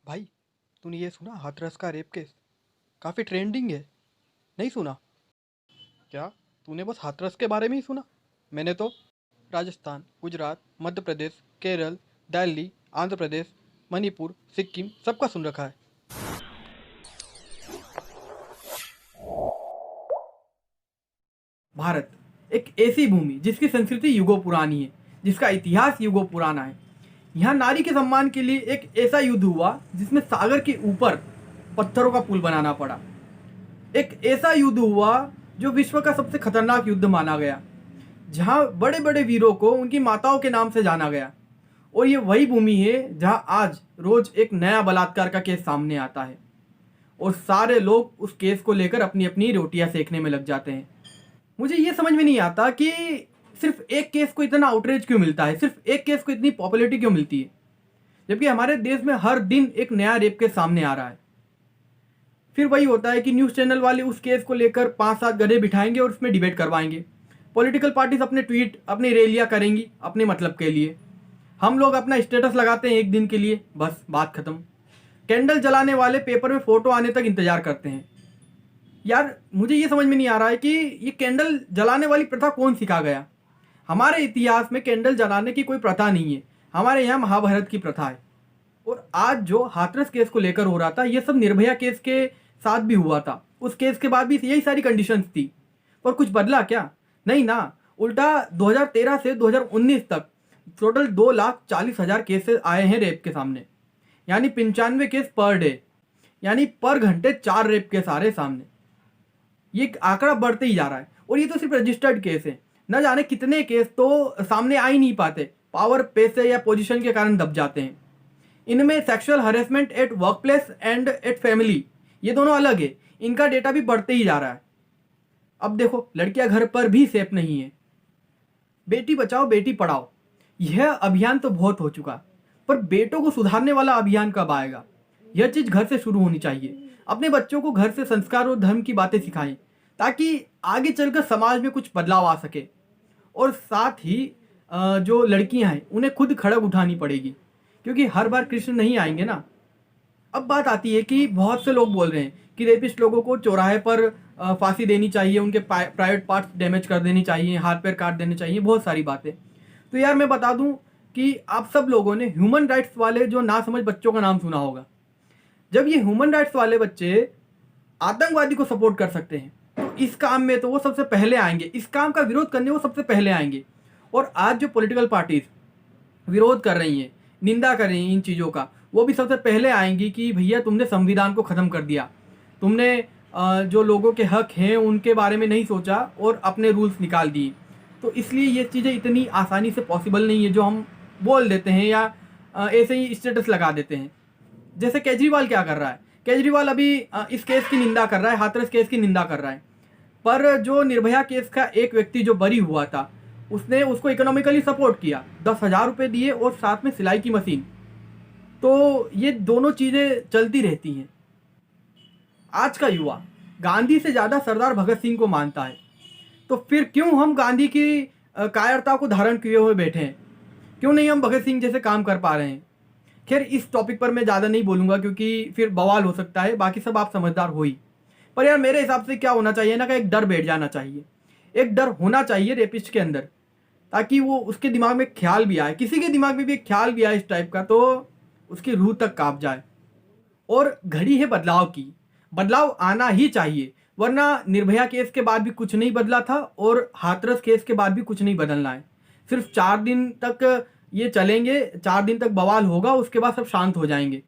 भाई, तूने ये सुना हाथरस का रेप केस? काफ़ी ट्रेंडिंग है। नहीं सुना क्या? तूने बस हाथरस के बारे में ही सुना? मैंने तो राजस्थान, गुजरात, मध्य प्रदेश, केरल, दिल्ली, आंध्र प्रदेश, मणिपुर, सिक्किम सबका सुन रखा है। भारत एक ऐसी भूमि जिसकी संस्कृति युगों पुरानी है, जिसका इतिहास युगों पुराना है। यहाँ नारी के सम्मान के लिए एक ऐसा युद्ध हुआ जिसमें सागर के ऊपर पत्थरों का पुल बनाना पड़ा। एक ऐसा युद्ध हुआ जो विश्व का सबसे खतरनाक युद्ध माना गया, जहाँ बड़े बड़े वीरों को उनकी माताओं के नाम से जाना गया। और ये वही भूमि है जहाँ आज रोज एक नया बलात्कार का केस सामने आता है और सारे लोग उस केस को लेकर अपनी अपनी रोटियां सेकने में लग जाते हैं। मुझे ये समझ में नहीं आता कि सिर्फ एक केस को इतना आउटरीच क्यों मिलता है, सिर्फ एक केस को इतनी पॉपुलैरिटी क्यों मिलती है, जबकि हमारे देश में हर दिन एक नया रेप केस सामने आ रहा है। फिर वही होता है कि न्यूज़ चैनल वाले उस केस को लेकर 5-7 गधे बिठाएंगे और उसमें डिबेट करवाएंगे। पॉलिटिकल पार्टीज अपने ट्वीट, अपनी रैलियां करेंगी अपने मतलब के लिए। हम लोग अपना स्टेटस लगाते हैं एक दिन के लिए, बस बात खत्म। कैंडल जलाने वाले पेपर में फोटो आने तक इंतजार करते हैं। यार, मुझे ये समझ में नहीं आ रहा है कि ये कैंडल जलाने वाली प्रथा कौन सिखा गया। हमारे इतिहास में कैंडल जलाने की कोई प्रथा नहीं है, हमारे यहाँ महाभारत की प्रथा है। और आज जो हाथरस केस को लेकर हो रहा था, ये सब निर्भया केस के साथ भी हुआ था। उस केस के बाद भी यही सारी कंडीशंस थी, पर कुछ बदला क्या? नहीं ना। उल्टा 2013 से 2019 तक टोटल 2,40,000 केसेस आए हैं रेप के सामने, यानी 95 केस पर डे, यानी पर घंटे 4 रेप केस आ रहे सामने। ये आंकड़ा बढ़ते ही जा रहा है। और ये तो सिर्फ रजिस्टर्ड केस है, न जाने कितने केस तो सामने आ ही नहीं पाते, पावर, पैसे या पोजीशन के कारण दब जाते हैं। इनमें sexual harassment at work place and at family, ये दोनों अलग है, इनका डेटा भी बढ़ते ही जा रहा है। अब देखो, लड़कियां घर पर भी सेफ नहीं है। बेटी बचाओ बेटी पढ़ाओ, यह अभियान तो बहुत हो चुका, पर बेटों को सुधारने वाला अभियान कब आएगा? यह चीज घर से शुरू होनी चाहिए। अपने बच्चों को घर से संस्कार और धर्म की बातें सिखाएं, ताकि आगे चलकर समाज में कुछ बदलाव आ सके। और साथ ही जो लड़कियां हैं उन्हें खुद खड़ग उठानी पड़ेगी, क्योंकि हर बार कृष्ण नहीं आएंगे ना। अब बात आती है कि बहुत से लोग बोल रहे हैं कि रेपिस्ट लोगों को चौराहे पर फांसी देनी चाहिए, उनके प्राइवेट पार्ट्स डैमेज कर देने चाहिए, हाथ पैर काट देने चाहिए, बहुत सारी बातें। तो यार, मैं बता दूं कि आप सब लोगों ने ह्यूमन राइट्स वाले जो नासमझ बच्चों का नाम सुना होगा। जब ये ह्यूमन राइट्स वाले बच्चे आतंकवादी को सपोर्ट कर सकते हैं, तो इस काम में तो वो सबसे पहले आएंगे, इस काम का विरोध करने वो सबसे पहले आएंगे। और आज जो पॉलिटिकल पार्टीज विरोध कर रही हैं, निंदा कर रही हैं इन चीज़ों का, वो भी सबसे पहले आएंगी कि भैया तुमने संविधान को ख़त्म कर दिया, तुमने जो लोगों के हक हैं उनके बारे में नहीं सोचा और अपने रूल्स निकाल दिए। तो इसलिए ये चीज़ें इतनी आसानी से पॉसिबल नहीं है जो हम बोल देते हैं या ऐसे ही स्टेटस लगा देते हैं। जैसे केजरीवाल क्या कर रहा है, केजरीवाल अभी इस केस की निंदा कर रहा है, हाथरस केस की निंदा कर रहा है, पर जो निर्भया केस का एक व्यक्ति जो बरी हुआ था, उसने उसको इकोनॉमिकली सपोर्ट किया, 10,000 रुपये दिए और साथ में सिलाई की मशीन। तो ये दोनों चीज़ें चलती रहती हैं। आज का युवा गांधी से ज़्यादा सरदार भगत सिंह को मानता है, तो फिर क्यों हम गांधी की कायरता को धारण किए हुए बैठे हैं? क्यों नहीं हम भगत सिंह जैसे काम कर पा रहे हैं? खैर, इस टॉपिक पर मैं ज़्यादा नहीं बोलूँगा, क्योंकि फिर बवाल हो सकता है। बाकी सब आप समझदार हो ही। पर यार, मेरे हिसाब से क्या होना चाहिए ना, कि एक डर बैठ जाना चाहिए, एक डर होना चाहिए रेपिस्ट के अंदर, ताकि वो उसके दिमाग में ख्याल भी आए, किसी के दिमाग में भी एक ख्याल भी आए इस टाइप का, तो उसकी रूह तक कांप जाए। और घड़ी है बदलाव की, बदलाव आना ही चाहिए, वरना निर्भया केस के बाद भी कुछ नहीं बदला था और हाथरस केस के बाद भी कुछ नहीं बदलना है। सिर्फ 4 दिन तक ये चलेंगे, 4 दिन तक बवाल होगा, उसके बाद सब शांत हो जाएंगे।